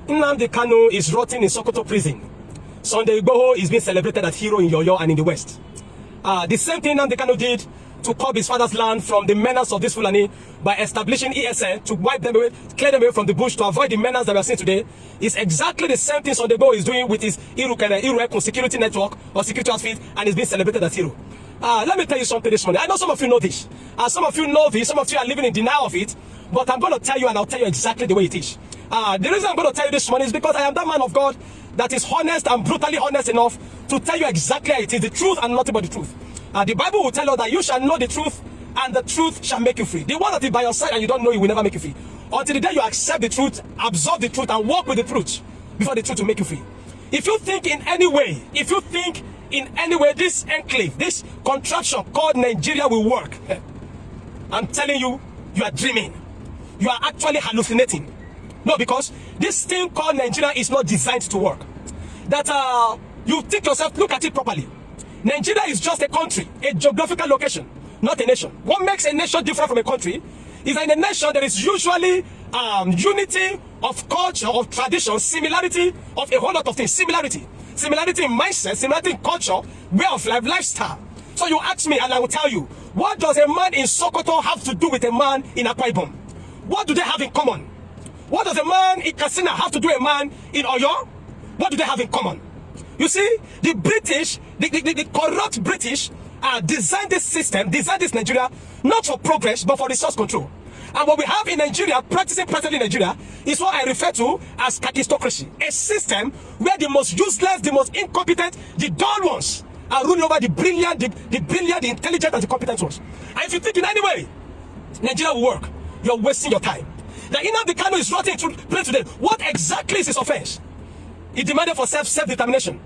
Nnamdi Kanu is rotting in Sokoto prison. Sunday Igboho is being celebrated as hero in Yoyo and in the West. The same thing Nnamdi Kanu did to curb his father's land from the menace of this Fulani by establishing ESN to wipe them away, clear them away from the bush to avoid the menace that we are seeing today, is exactly the same thing Sunday Igboho is doing with his Irukun security network or security outfit, and is being celebrated as hero. Let me tell you something this morning. I know some of you know this. Some of you know this. Some of you are living in denial of it. But I'm going to tell you, and I'll tell you exactly the way it is. The reason I'm going to tell you this morning is because I am that man of God that is honest and brutally honest enough to tell you exactly how it is, the truth and nothing but the truth. The Bible will tell us that you shall know the truth, and the truth shall make you free. The one that is by your side and you don't know, it will never make you free. Until the day you accept the truth, absorb the truth, and walk with the truth, before the truth will make you free. If you think in any way, this enclave, this contraption called Nigeria will work, I'm telling you, you are dreaming. You are actually hallucinating. No, because this thing called Nigeria is not designed to work. That you think yourself, look at it properly. Nigeria is just a country, a geographical location, not a nation. What makes a nation different from a country is that in a nation there is usually unity of culture, of tradition, similarity of a whole lot of things. Similarity in mindset, similarity in culture, way of life, lifestyle. So you ask me and I will tell you, what does a man in Sokoto have to do with a man in Akwa Ibom? What do they have in common? What does a man in Katsina have to do with a man in Oyo? What do they have in common? You see, the British, the corrupt British, designed this system, designed this Nigeria, not for progress, but for resource control. And what we have in Nigeria, practicing presently in Nigeria, is what I refer to as kakistocracy. A system where the most useless, the most incompetent, the dull ones are ruling over the brilliant, the intelligent, and the competent ones. And if you think in any way Nigeria will work, you're wasting your time. Now, Nnamdi Kanu is rotting to play today. What exactly is his offense? He demanded for self-determination.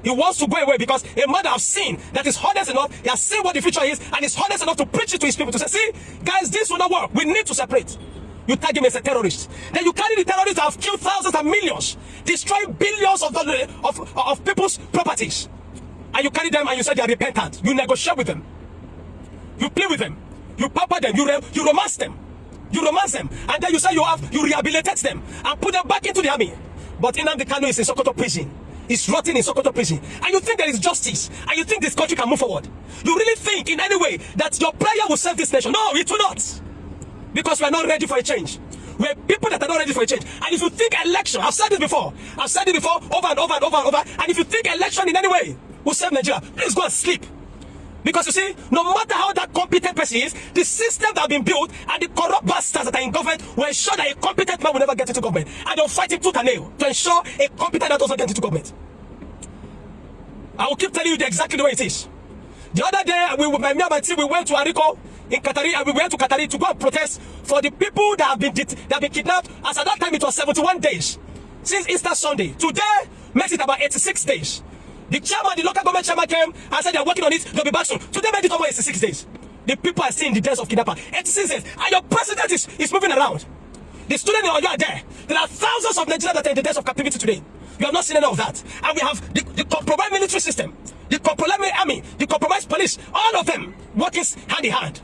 He wants to go away because a man that has seen, that is honest enough, he has seen what the future is, and is honest enough to preach it to his people, to say, see, guys, this will not work. We need to separate. You tag him as a terrorist. Then you carry the terrorists that have killed thousands and millions, destroying billions of people's properties. And you carry them and you say they are repentant. You negotiate with them. You play with them. You pamper them. You romance them. You romance them. And then you say you rehabilitate them and put them back into the army. But Nnamdi Kanu is in Sokoto prison. He's rotting in Sokoto prison. And you think there is justice. And you think this country can move forward. You really think in any way that your prayer will save this nation. No, it will not. Because we are not ready for a change. We are people that are not ready for a change. And if you think election, I've said it before over and over and over and over. And if you think election in any way will save Nigeria, please go and sleep. Because you see, no matter how that competent person is, the system that have been built and the corrupt bastards that are in government will ensure that a competent man will never get into government. And they'll fight him tooth and nail to ensure a competent man doesn't get into government. I will keep telling you exactly the way it is. The other day, me and my team, we went to Ariko in Katari, and we went to Katari to go and protest for the people that have been kidnapped. As at that time, it was 71 days since Easter Sunday. Today makes it about 86 days. The chairman, the local government chairman came and said they are working on it, they'll be back soon. Today made it over 86 days. The people are seeing the deaths of kidnappers. 86 days. And your president is moving around. The students in Oyo are there. There are thousands of Nigerians that are in the deaths of captivity today. You have not seen any of that. And we have the compromised military system, the compromised army, the compromised police, all of them working hand in hand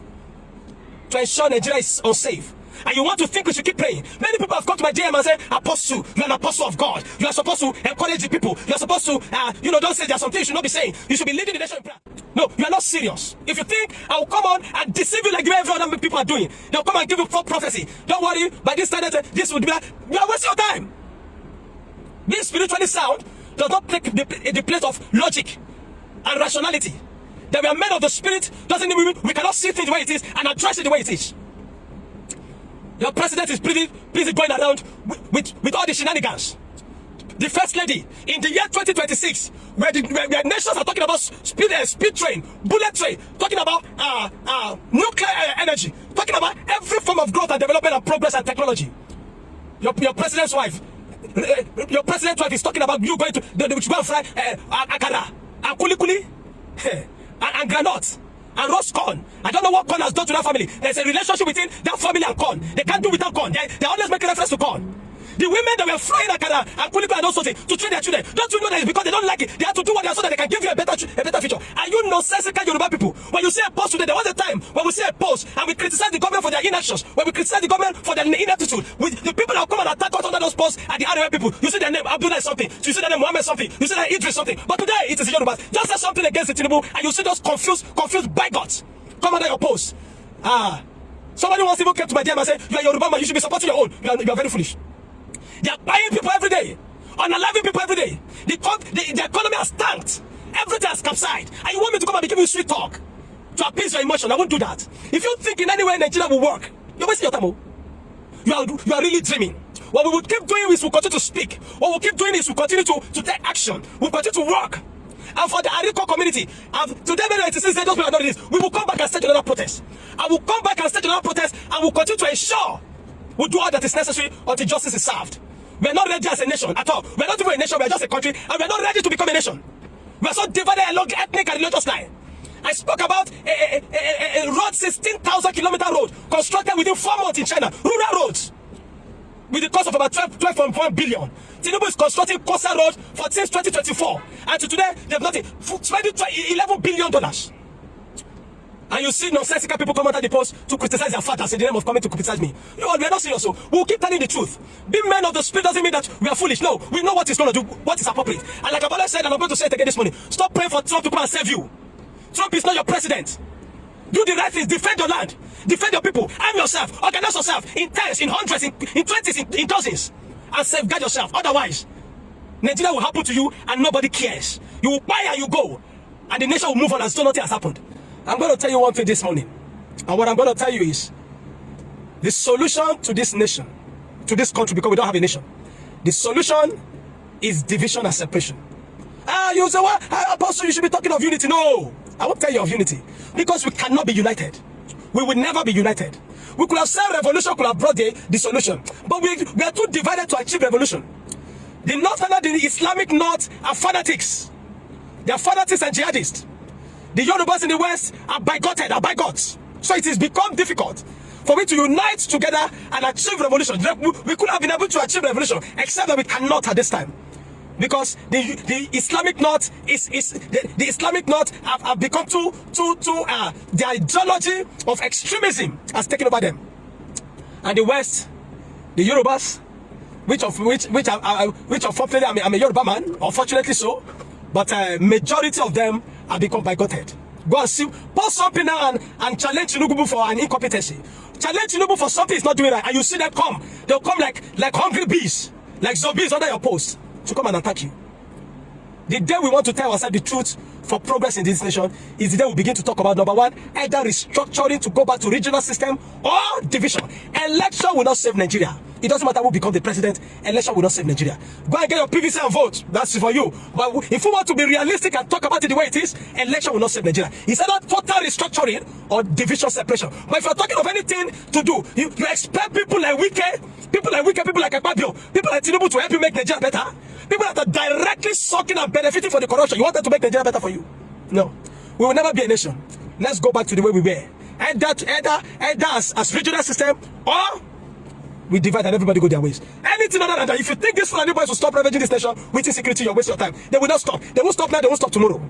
to ensure Nigeria is unsafe. And you want to think we should keep praying. Many people have come to my DM and said, Apostle, you're an apostle of God. You are supposed to encourage the people. You are supposed to, don't say there's something you should not be saying. You should be leading the nation in prayer. No, you are not serious. If you think I will come on and deceive you like the way every other people are doing, they'll come and give you false prophecy. Don't worry, by this time, this would be like, you are wasting your time. Being spiritually sound does not take the place of logic and rationality. That we are men of the spirit doesn't mean we cannot see things the way it is and address it the way it is. Your president is busy going around with all the shenanigans. The first lady in the year 2026, where nations are talking about speed train, bullet train, talking about nuclear energy, talking about every form of growth and development and progress and technology. Your president's wife is talking about you going to go and fry akara, and kulikuli, and granite. And roast corn. I don't know what corn has done to that family. There's a relationship between that family and corn. They can't do without corn. They always make a reference to corn. The women that were flying Akara and Kuliko and those sorts to train their children. Don't you know that it's because they don't like it? They have to do what they are so that they can give you a better future. Are you nonsensical Yoruba people? When you say a post today, there was a time when we say a post and we criticize the government for their inactions, when we criticize the government for their ineptitude. With the people that come and attack us under those posts are the other people. You see their name Abdullah something, you see their name Muhammad something, you see their Idris something. But today it is Yoruba. Just say something against the Tinubu and you see those confused bigots come under your post. Somebody once even came to my DM and said, you are Yoruba man, you should be supporting your own. You are very foolish. They are buying people every day, unaliving people every day. The economy has tanked. Everything has capsized. And you want me to come and be giving you sweet talk to appease your emotion? I won't do that. If you think in any way Nigeria will work, you're wasting your time. You are really dreaming. What we will keep doing is we'll continue to speak. What we'll keep doing is we'll continue to take action. We'll continue to work. And for the Ariko community, today, since they just not this, we will come back and stage another protest. I will come back and stage another protest and we'll continue to ensure we'll do all that is necessary until justice is served. We're not ready as a nation at all. We're not even a nation, we're just a country, and we're not ready to become a nation. We're so divided along ethnic and religious line. I spoke about a road, 16,000-kilometer road, constructed within 4 months in China, rural roads, with the cost of about 12.1 billion. Tinubu is constructing coastal road since 2024, and to today, they've not spent $11 billion. And you see nonsensical people come out of the post to criticize their fathers in the name of coming to criticize me. You know, we are not serious, so we'll keep telling the truth. Being men of the spirit doesn't mean that we are foolish. No, we know what is going to do, what is appropriate. And like I've always said, and I'm going to say it again this morning, stop praying for Trump to come and save you. Trump is not your president. Do the right things, defend your land, defend your people, arm yourself, organize yourself in tens, in hundreds, in 20s, in dozens, and safeguard yourself. Otherwise, Nigeria will happen to you and nobody cares. You will buy and you go, and the nation will move on as though nothing has happened. I'm going to tell you one thing this morning, and what I'm going to tell you is the solution to this nation, to this country, because we don't have a nation, the solution is division and separation. You say, what? Apostle, you should be talking of unity. No, I won't tell you of unity, because we cannot be united. We will never be united. We could have said revolution could have brought the solution, but we are too divided to achieve revolution. The Northerners, the Islamic North, are fanatics. They are fanatics and jihadists. The Yorubas in the West are bigoted, are bigots. So it has become difficult for we to unite together and achieve revolution. We could have been able to achieve revolution, except that we cannot at this time. Because the Islamic North the Islamic North have become the ideology of extremism has taken over them. And the West, the Yorubas, which unfortunately I'm a Yoruba man, unfortunately so, but majority of them have become bigoted. Go and see, post something now and challenge Tinubu for an incompetency. Challenge Tinubu for something he's not doing right, and you see them come. They'll come like hungry bees, like zombies under your post to come and attack you. The day we want to tell ourselves the truth for progress in this nation is the day we begin to talk about, number one, either restructuring to go back to regional system or division. Election will not save Nigeria. It doesn't matter who becomes the president, election will not save Nigeria. Go and get your PVC and vote. That's for you. But if we want to be realistic and talk about it the way it is, election will not save Nigeria. It's either total restructuring or division separation. But if you're talking of anything to do, you expect people like Wike, people like Akpabio, people like Tinubu to help you make Nigeria better. People that are directly sucking and benefiting from the corruption. You want them to make Nigeria better for you? No. We will never be a nation. Let's go back to the way we were. Either as regional system, or we divide and everybody go their ways. Anything other than that, if you think this Fulani boys will stop ravaging this nation with insecurity, you're wasting your time. They will not stop. They won't stop now, they won't stop tomorrow.